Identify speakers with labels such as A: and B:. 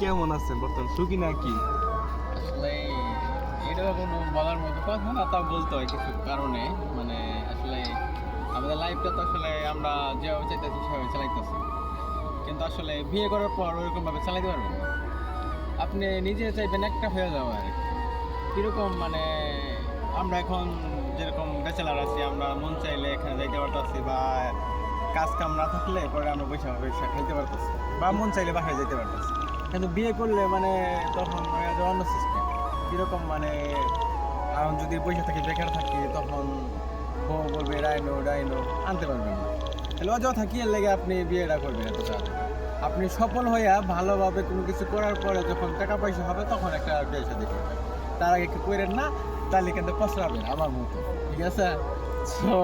A: কেমন আছেন বর্তমান, সুখী নাকি?
B: আসলে এটা কোনো বলার মতো কথা না, তা বলতে হয় কিছু কারণে। মানে আসলে আমাদের লাইফটা তো আসলে আমরা যেভাবে চাইতেছি সেভাবে চালাইতেছি, কিন্তু আসলে বিয়ে করার পর ওইরকম ভাবে চালাইতে পারবেন না। আপনি নিজে চাইবেন একটা হয়ে যাওয়া আর কি। কিরকম মানে আমরা এখন যেরকম ব্যাচেলার আছি, আমরা মন চাইলে এখানে যাইতে পারতেছি, বা কাজ কাম না থাকলে পরে আমরা বৈশা বৈশা খাইতে পারতেছি, বা মন চাইলে বাসায় যেতে পারতেছি। কিন্তু বিয়ে করলে মানে তখন অন্য সিস্টেম। কিরকম মানে এখন যদি বৈশা থাকি, বেকার থাকি, তখন বউ বলবে ডাইনো ডাইনো, আনতে পারবেন না। তাহলে অযথা কি এর লেগে আপনি বিয়েটা করবেন এত তাড়াতাড়ি? আপনি সফল হইয়া ভালোভাবে কোনো কিছু করার পরে যখন টাকা পয়সা হবে তখন একটা বিয়ে শাদী করবেন। তার আগে একটু করেন না, তাহলে কিন্তু পছরাবেন আমার মতো। ঠিক আছে? So